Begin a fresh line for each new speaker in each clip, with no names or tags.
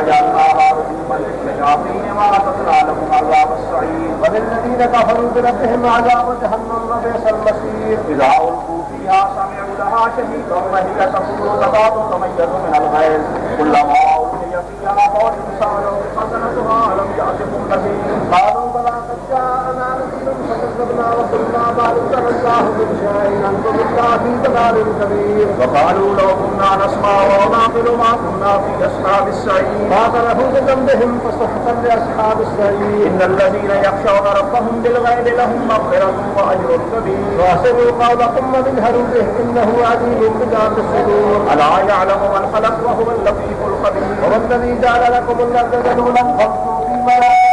وجعلناها رجوما للشياطين ما تتلى لهم عذاب السعير
وللذين كفروا بربهم عذاب جهنم وبئس المصير
إذا ألقوا فيها سمعوا لها شهيدا وهي تفور تكاد تميز من الغيظ كلما ألقي فيها فوج سألوا خزنتها ألم يأتكم نذير
قالوا بلى قد جاءنا نذير فكذبنا وقلنا ما نزل الله من شيء أنتم إلا في ضلال كبير
وقالوا لو كنا نسمع ونعقل ما كنا في أصحاب السعير
فاعترفوا بذنبهم فسحقا لأصحاب السعير
إن الذين يخشون ربهم بالغيب لهم مغفرة وأجر كبير
وأسروا قولكم وجهروا به إنه عليم بذات الصدور
ألا يعلم من خلق وهو اللطيف الخبير
هو الذي جعل لكم الأرض ذلولا فامشوا في مناكبها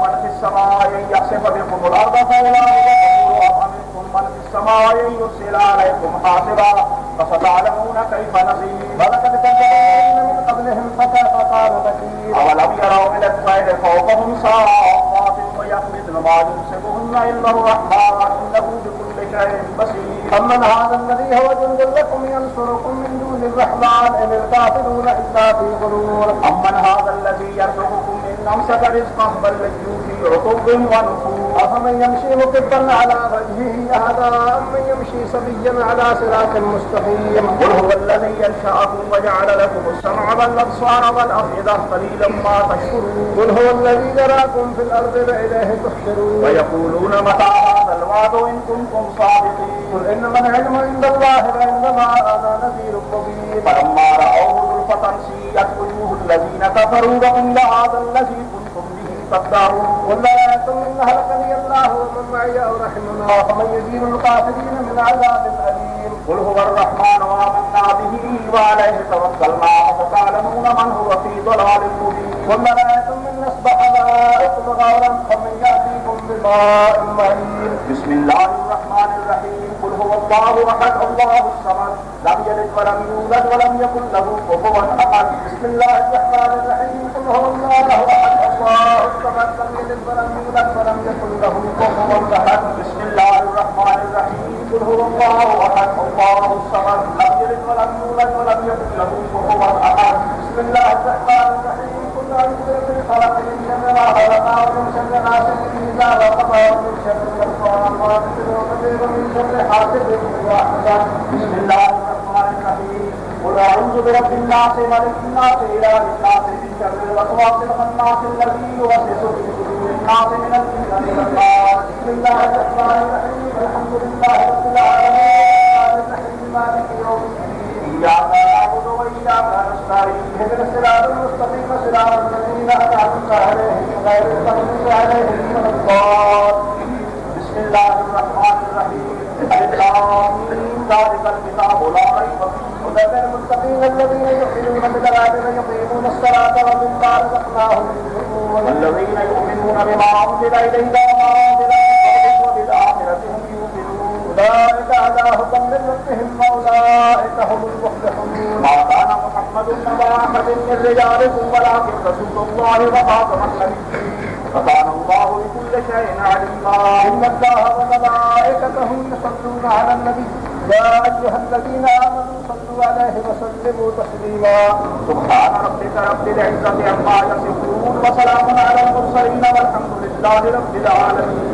من في السماء يخسف بكم الأرض فإذا هي أمنتم من في السماء يرسل عليكم حاصبا فستعلمون كيف نذير
ولقد كذب الذين من قبلهم فكيف كان نكير
أولم يروا إلى الطير فوقهم صافات ويقبضن ما يمسكهن إلا الرحمن إنه بكل شيء بصير
أمن هذا الذي هو جند لكم ينصركم من دون الرحمن إن الكافرون إلا في غرور
أمن هذا الذي يرزقكم إن أمسك رزقه بل لجوا في عتب ونفور
أفمن يمشي مكبا على وجهه أهدى أمن يمشي سويا على صراط مستقيم
قل هو الذي ينشأكم وجعل لكم السمع والأبصار والأفئدة قليلا ما تشكرون
قل هو الذي يراكم في الأرض وإليه تحشرون
ويقولون متى هذا الوعد إن كنتم صادقين
قل إنما العلم عند الله وإنما أنا نذير مبين
فلما رأوه زلفة سيئت وجوه الذين كفروا وقيل هذا الذي كنتم به تدعون
قل لا يأتم إن هلكني الله ومن معي أو رحمنا فمن يزيد الكافرين من عذاب أليم
قل هو الرحمن وآمنا به وعليه توكلنا فستعلمون من هو في ضلال مبين
قل لا يأتم إن أصبح ماءكم غورا فمن يأتيكم بماء معين
بسم الله الرحمن الرحيم قل هو الله أحد الله الصمد لم يلد ولم يولد ولم يكن له كفوا أحد
بسم الله الرحمن الرحيم قل هو الله أحد الله الصمد لم يلد ولم يولد ولم يكن له كفوا أحد
بسم الله الرحمن الرحيم قل هو الله أحد الله الصمد لم يلد ولم يولد ولم يكن له كفوا أحد
بسم الله الرحمن الرحيم قل أعوذ برب الفلق من شر ما خلق ومن شر غاسق إذا وقب ومن شر النفاثات في العقد ومن شر حاسد إذا حسد
بسم الله الرحمن الرحيم قل أعوذ برب الناس ملك الناس إله الناس من شر الوسواس الخناس الذي يوسوس في صدور الناس من الجنة والنار
بسم الله الرحمن الرحيم الحمد لله رب العالمين الرحمن الرحيم مالك يوم الدين
إياك نعبد وإياك نستعين
اهدنا الصراط المستقيم صراط الذين أنعمت عليهم غير المغضوب عليهم ولا الضالين
بسم الله الرحمن الرحيم ألف لام ميم ذلك الكتاب لا ريب فيه
هدى للمتقين الذين يؤمنون بالغيب ويقيمون الصلاة ومما رزقناهم ينفقون
والذين يؤمنون بما أنزل إليك وما أنزل من قبلك وبالآخرة هم يوقنون
أولئك على هدى من ربهم وأولئك هم المفلحون
ما كان محمد نبا أحد من رجالكم ولكن رسول الله وخاتم النبيين وكان الله بكل شيء عليما
إن الله وملائكته يصلون على النبي يا أيها الذين آمنوا صلوا عليه وسلموا تسليما
سبحان ربك رب العزة عما يصفون وسلام على المرسلين والحمد لله رب العالمين.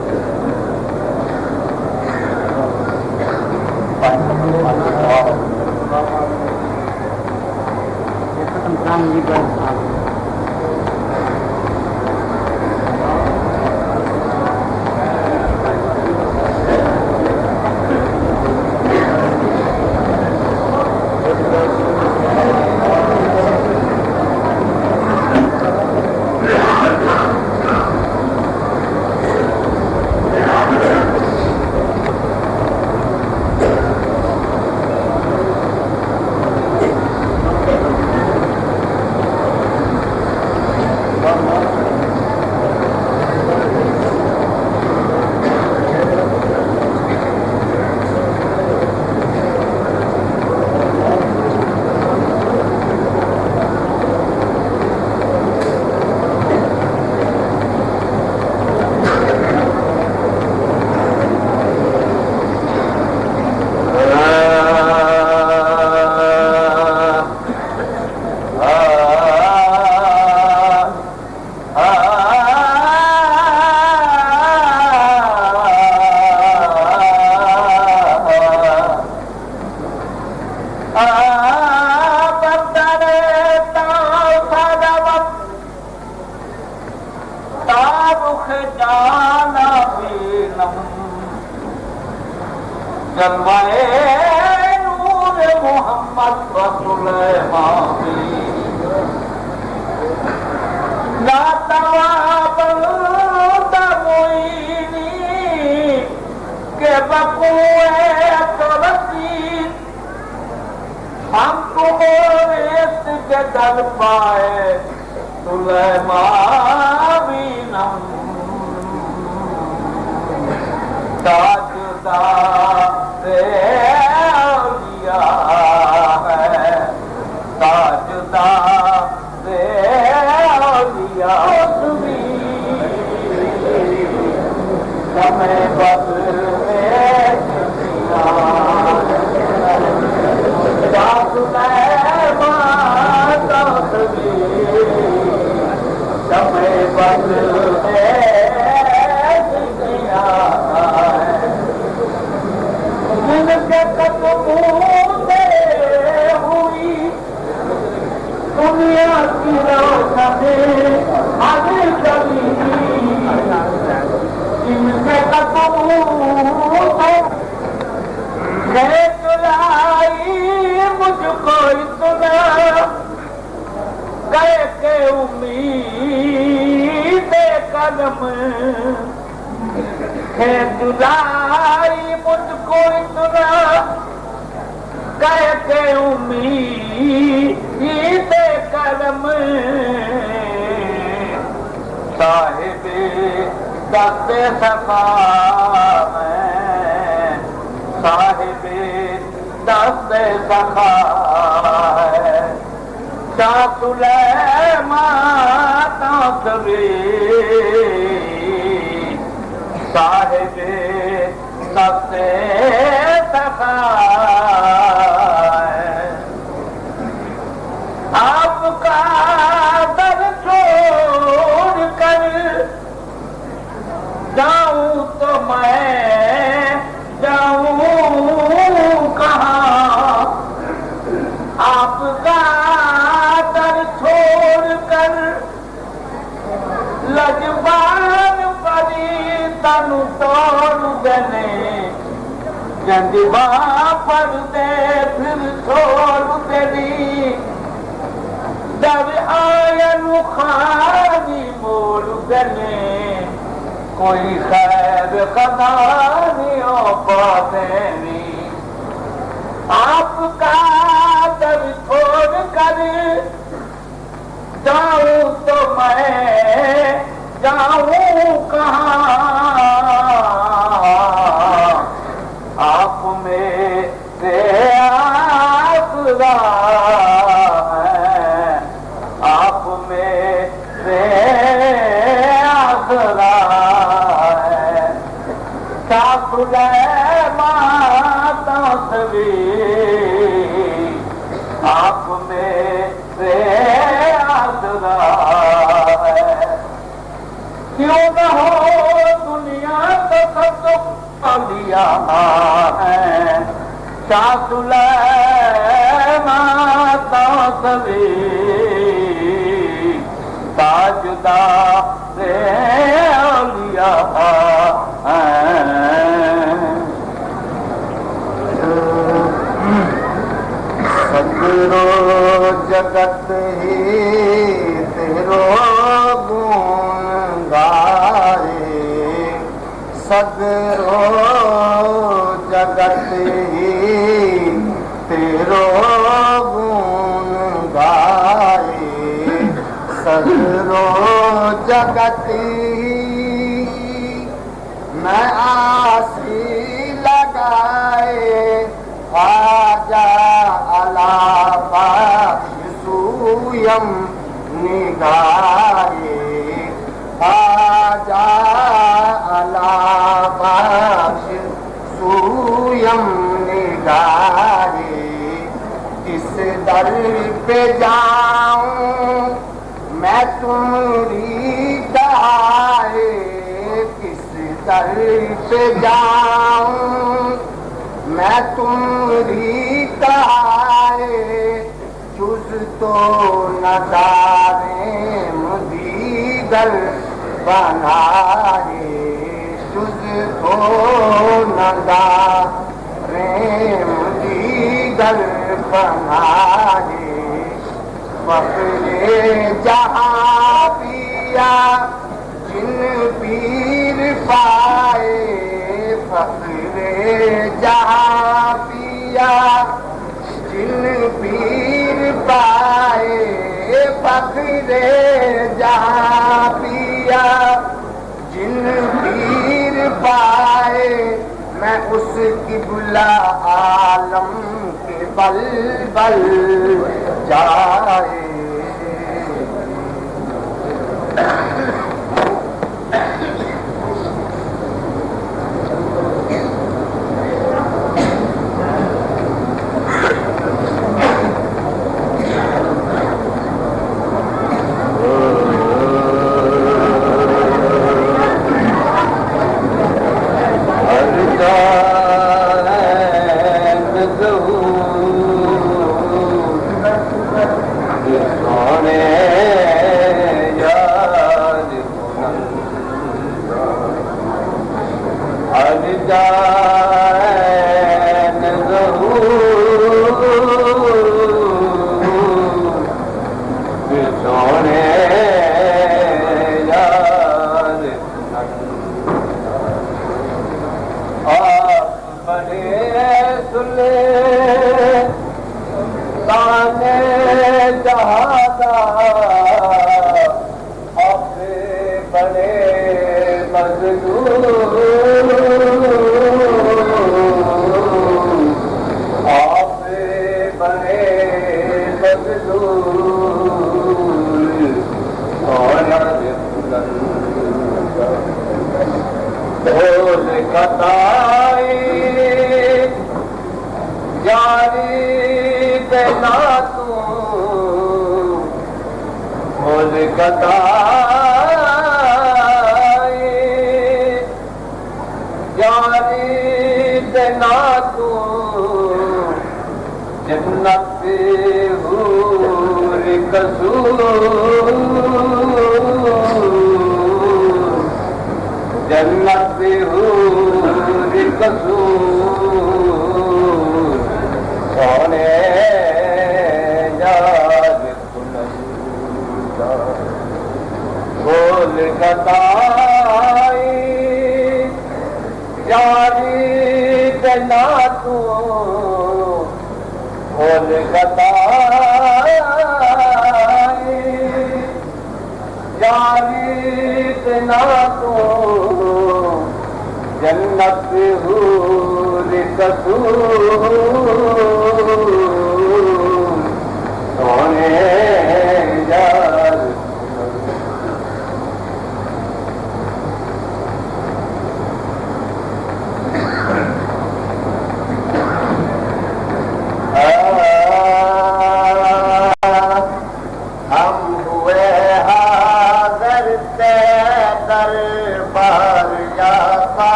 जलवाए नूर मोहम्मद सुलेमानी के बकुए तो रसीद हमको रेत के दल पाए सुलेमानीनम ताजदारे औलिया है ताजदारे औलिया समय बदल समय बदल जिनके कदमों हुई दुनिया की रोशनी आगे चली जिनके कदमों चुराई मुझको इतना गए के उम्मीद कदम है चुराई मुझको इतना गए के उम्मीद कदम साहिबे दस्ते सफा साहिबे दस्ते सखा शाह सुलेमान साहिबे दस्ते सखा आपका दर छोड़ कर जाऊं तो मैं जाऊं कहाँ आपका दर छोड़ कर लजबान परी तनु तोड़ देने जंदीबा पर दे फिर छोड़ देनी जब आयनु खानी मोड़ देने कोई खैर कदानी पानी आपका दर छोड़ कर जाऊं तो मैं जाऊं कहाँ आप मेरे आसरा है आप मेरे आसरा है शाह सुलेमान आप मेरे आसरा है क्यों न हो दुनिया तो सब लिया है शाह सुलेमान ताजदारे औलिया है
सगरो जगत ही तेरो गुण गाए सगरो जगत ही तेरो गुण गाए सगरो जगत ही मैं आसी लगाए आजा अलापा सूयम निगारे आजा अलापा सूयम निगारे किस दर पे जाऊं मैं तुम्हारी दहाए किस दर पे जाऊं मैं तुम्हारी दहाए जुज तो नदारे मुदीगर बनाए जुज तो नदारे प्रेम दी गल बनाए फखरे जहां पिया जिन पीर पाए फखरे जहां पिया जिन पीर पाए फखरे जहां पिया जिन पीर पाए मैं उसकी बुला आलम के बल बल जाए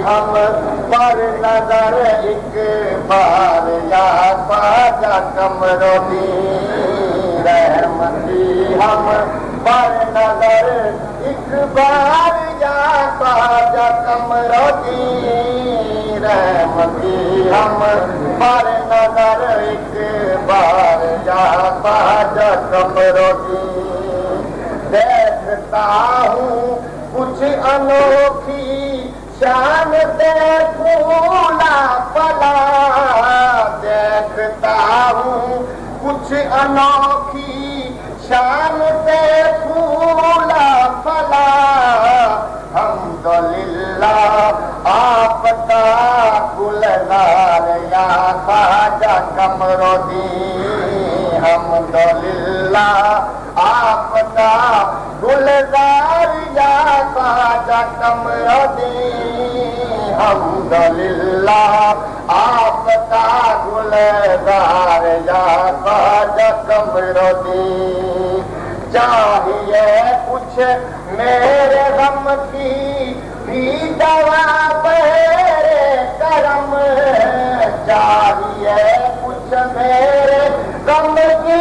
हम पर नजर एक बार या ख्वाजा कमरोदी रहमती हम पर नजर एक बार या ख्वाजा कमरोदी रहमती हम पर नजर एक बार या ख्वाजा कमरोदी देखता हूँ कुछ अनोखी शान दे फूला फला देखता हूँ कुछ अनोखी शान दे फूला फला हम्दुलिल्लाह आपका गुलजार या ख्वाजा कमरोदी हम्दुलिल्लाह आपका गुलजार या ख्वाजा कमरोदी हम्दुलिल्लाह आपका गुलजार या ख्वाजा कमरोदी चाहिए कुछ मेरे गम की भी दवा मेरे करम चाहिए कुछ मेरे गम की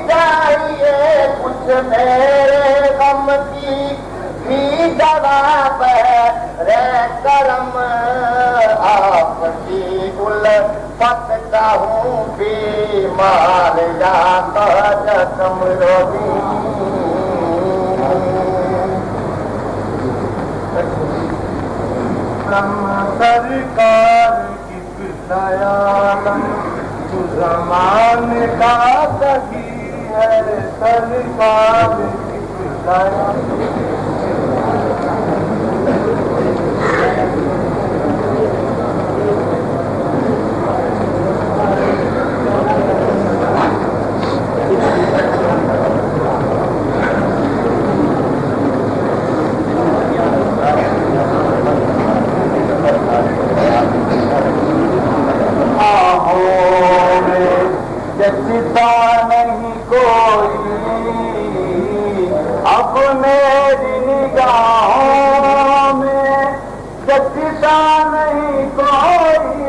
चाहिए कुछ मेरे गम की भी दवा मेरे करम आपकी उल्फत का हूँ बीमार या ख्वाजा कमरोदी सरकार की दयालम जमान का सही है सरकार की दयालम जचता नहीं कोई अब मेरी निगाहों में जचता नहीं कोई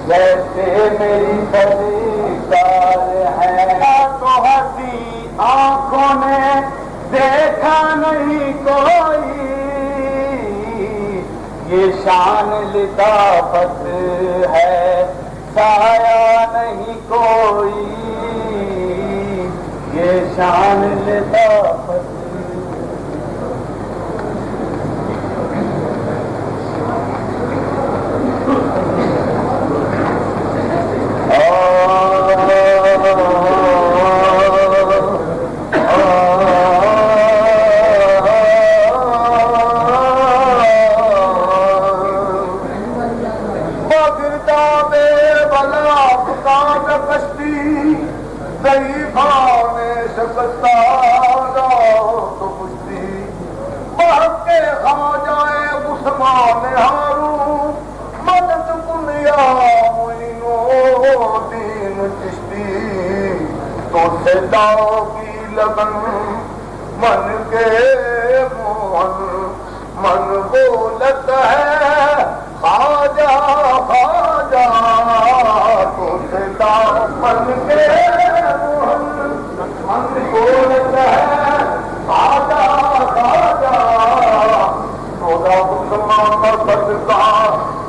जैसे मेरी सरकार है तो हसी आंखों ने देखा नहीं कोई ये शान लिताफत है साया नहीं कोई ये शान लिताफत की लगन मन के मोहन मन बोलत है खाजा खाजा तो सदा मन के मोहन मन बोलत है खाजा खाजा थोड़ा मुसलमान का सदका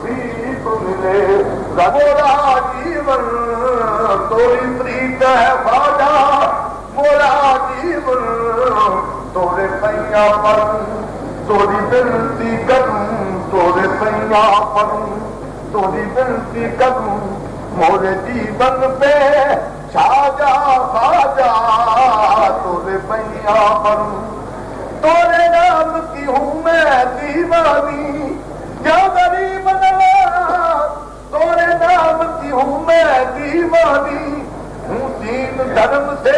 भी तुम ले मोरा जीवन तोरी प्रीत है खाजा मोरा जीवन तोरे पैया पर तोरी विनती करूं तोरे पैया पर तोरी विनती करूं मोरे जीवन पे छाजा खाजा तोरे पैया पर तोरे नाम की हूँ मैं दीवानी क्या गरीब नवाज तोरे नाम की हूँ मैं दीवानी हूँ दीन धर्म से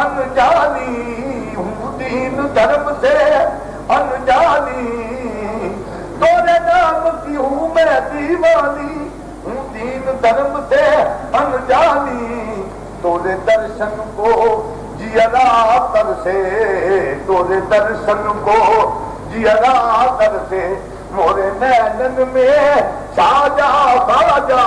अनजानी हूँ दीन धर्म से अनजानी तोरे नाम की हूँ मैं दीवानी हूँ दीन धर्म से अनजानी तोरे दर्शन को जियरा तर से तोरे दर्शन को जियरा तर से मोरे नैनन में साजा साजा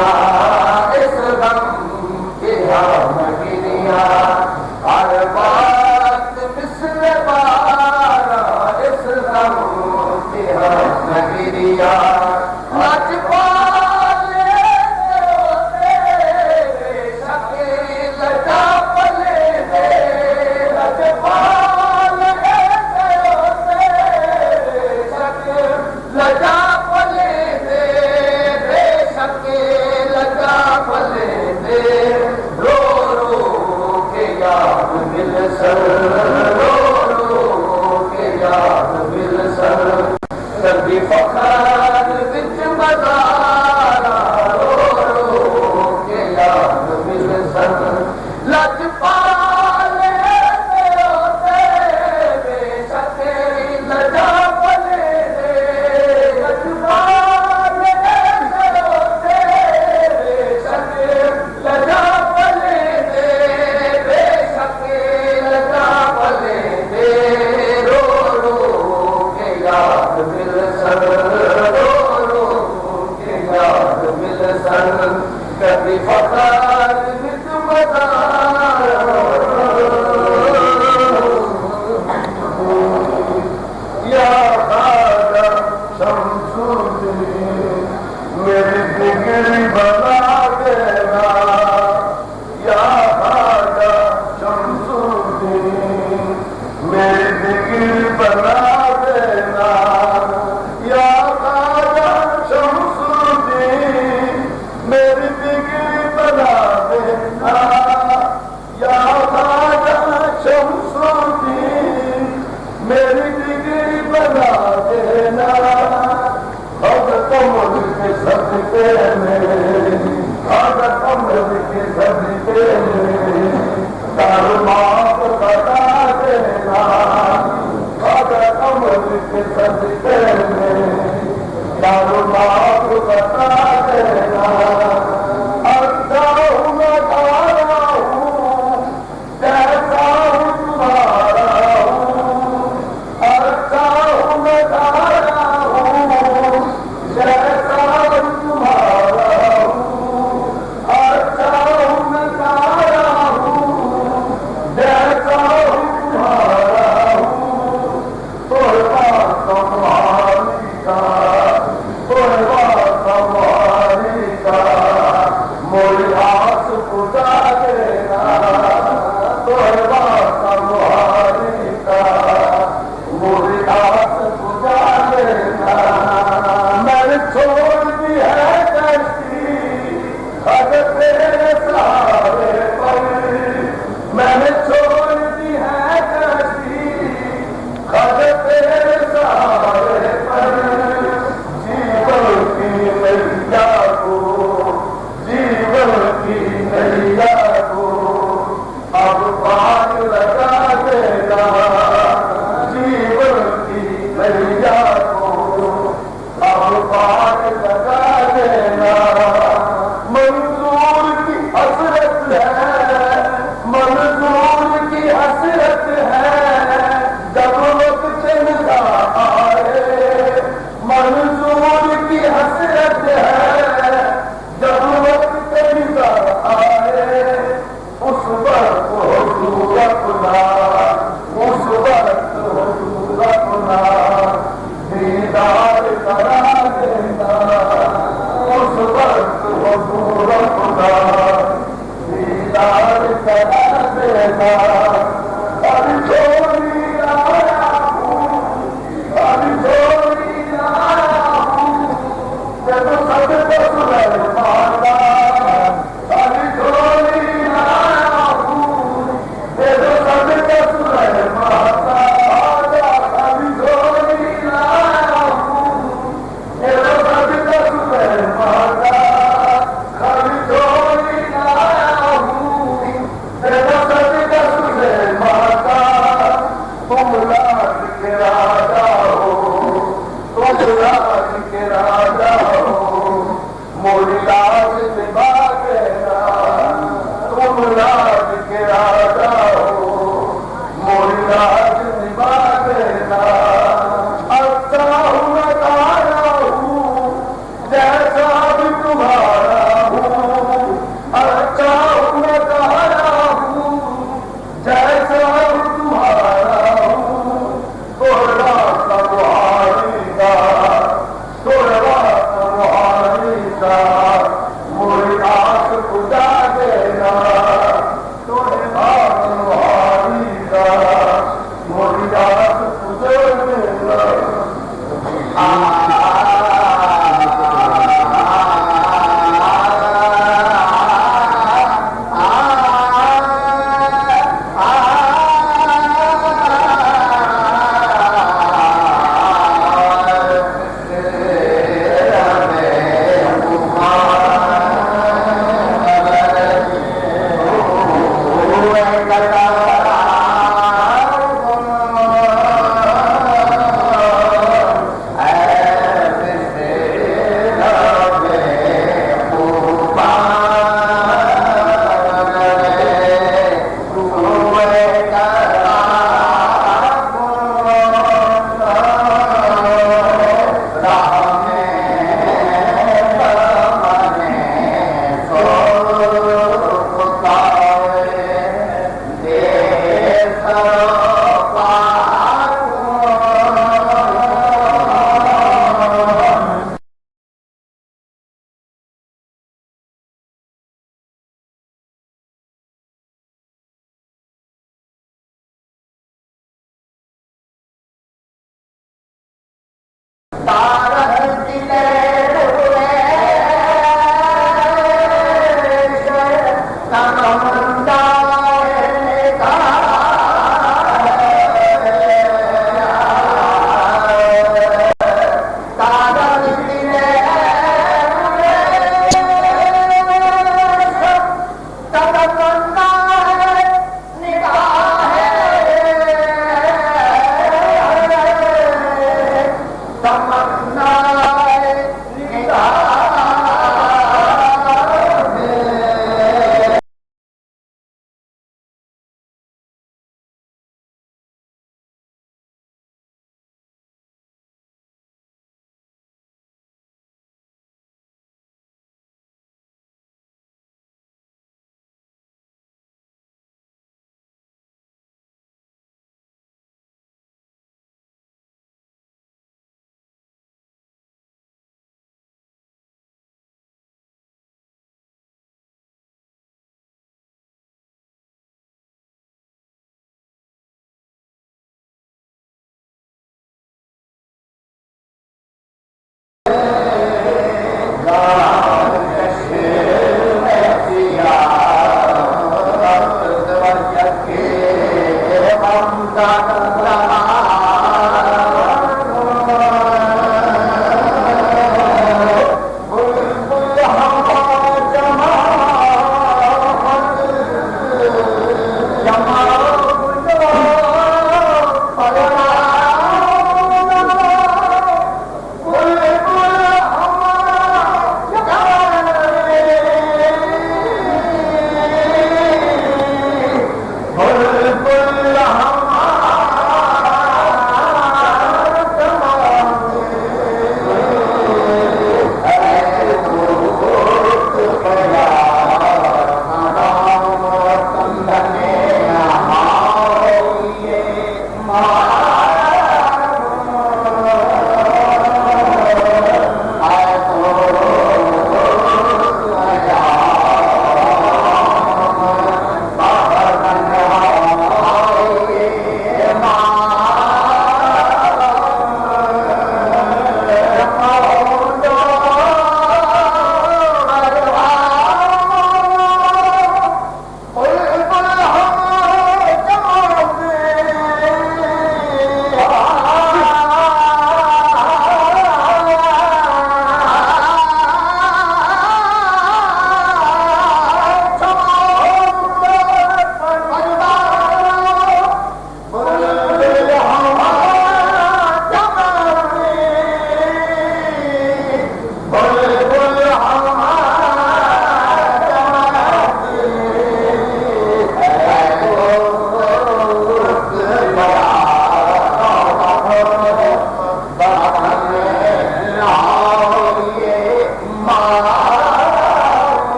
गिरिया इस गम के हम गिरिया हर बात मिसल बारा इस गम के हम गिरिया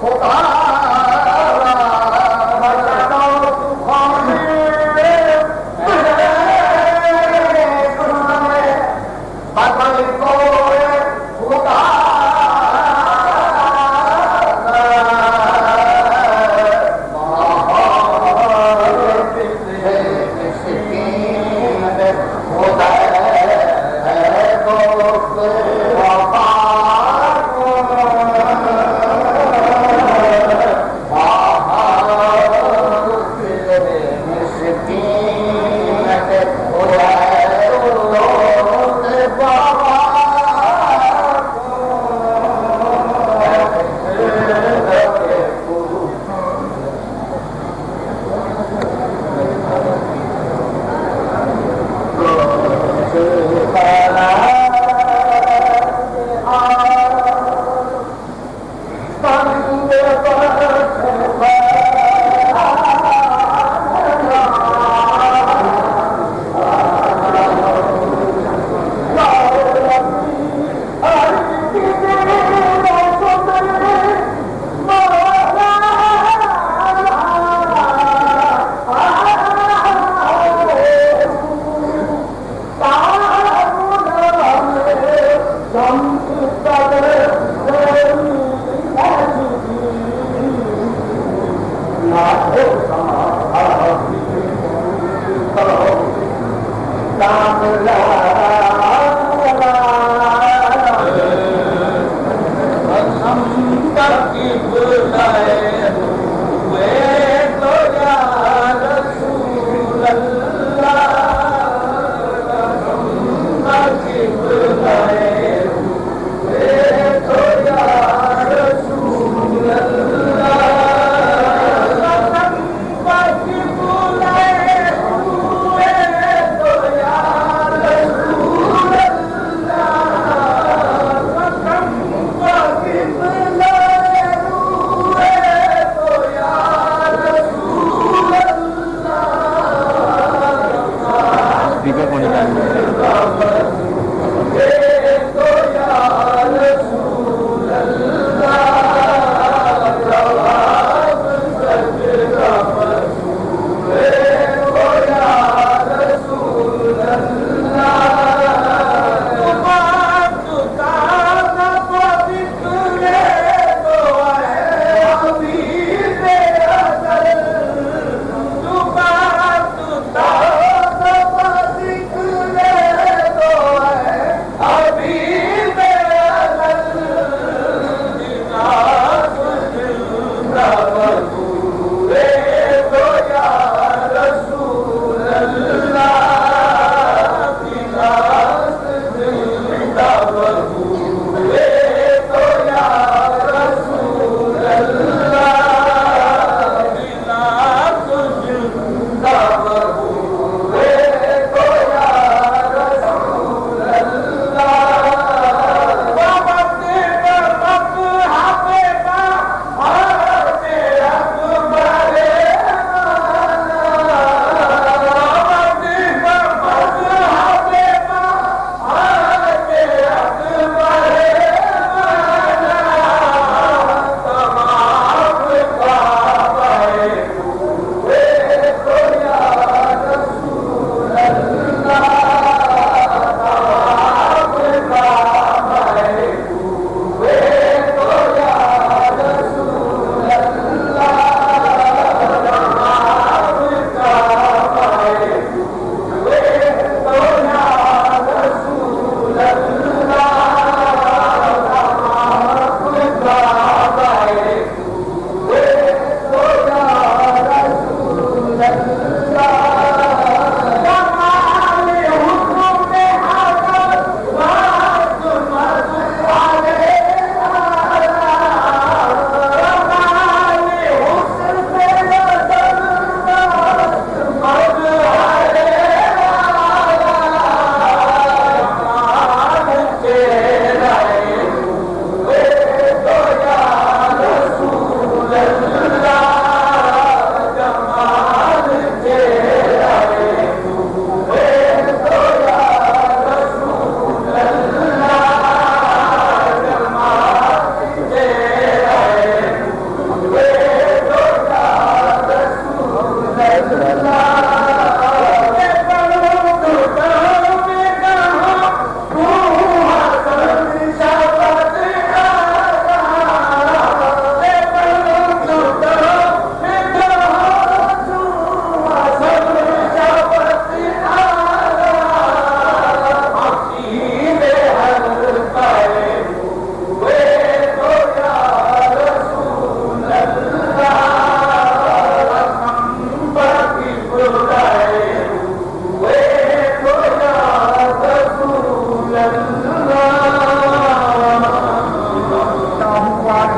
खुदा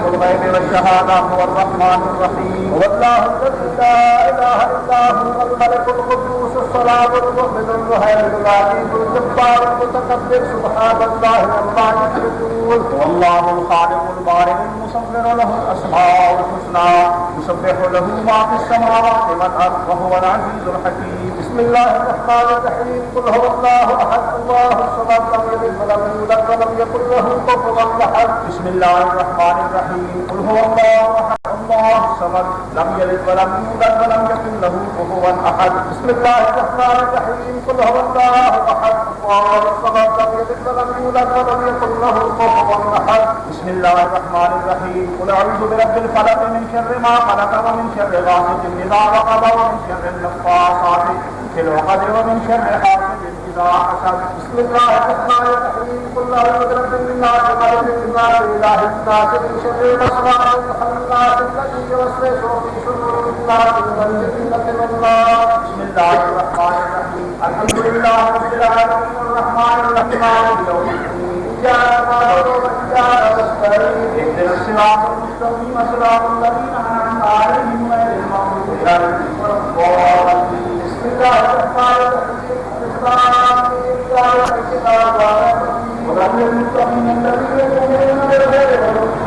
आलिमुल गैबि वश्शहादा हुवल रहमानुर रहीम
वल्लाहु ला इलाहा इल्ला हुवल मलिकुल कुद्दूस अस्सलामुल मुमिनुल मुहैमिनुल अजीजुल जब्बारुल मुतकब्बिर सुब्हानल्लाहि अम्मा युश्रिकून
वल्लाहुल खालिकुल बारिउल मुसव्विरु लहुल अस्माउल हुस्ना युसब्बिहु लहु मा फिस समावाति वल अर्द व हुवल अजीजुल हकीम
बिस्मिल्लाहिर रहमानिर रहीम कुल हुवल्लाहु अहद अल्लाहुस Samad lam yalid wa lam yulad wa lam yakul lahu kufuwan ahad
बिस्मिल्लाहिर रहमानिर रहीम कुल हुवल्लाहु अहद अल्लाहुस Samad lam yalid wa lam yulad wa lam yakul lahu kufuwan ahad
बिस्मिल्लाहिर रहमानिर रहीम कुल हुवल्लाहु अहद अल्लाहुस Samad lam yalid wa lam yulad wa lam yakul lahu kufuwan ahad
बिस्मिल्लाहिर रहमानिर रहीम कुल अऊज़ु बिरब्बिल फलक मिन शर्रि मा खलक व मिन शर्रि गासिकिन इज़ा वक़ब व मिन शर्रि नफ़्फ़ासाति फिल उक़द व मिन शर्रि हासिदिन इज़ा हसद
बिस्मिल्लाहिर रहमानिर रहीम कुल अऊज़ु बिरब्बिन नास मलिकिन नास इलाहिन नास मिन शर्रिल वसवासिल खन्नास अल्लज़ी युवस्विसु फी सुदूरिन नास मिनल जिन्नति वन नास
बिस्मिल्लाहिर रहमानिर रहीम अल्हम्दुलिल्लाहि रब्बिल आलमीन अर्रहमानिर रहीम मालिकि यौमिद्दीन
इय्याका नअबुदु व इय्याका नस्तईन
इहदिनस सिरातल मुस्तक़ीम सिरातल लज़ीना अनअमता अलैहिम गैरिल मग़्दूबि अलैहिम वलद्दाल्लीन
बिस्मिल्लाहिर रहमानिर रहीम
هدى للمتقين الذين يؤمنون بالغيب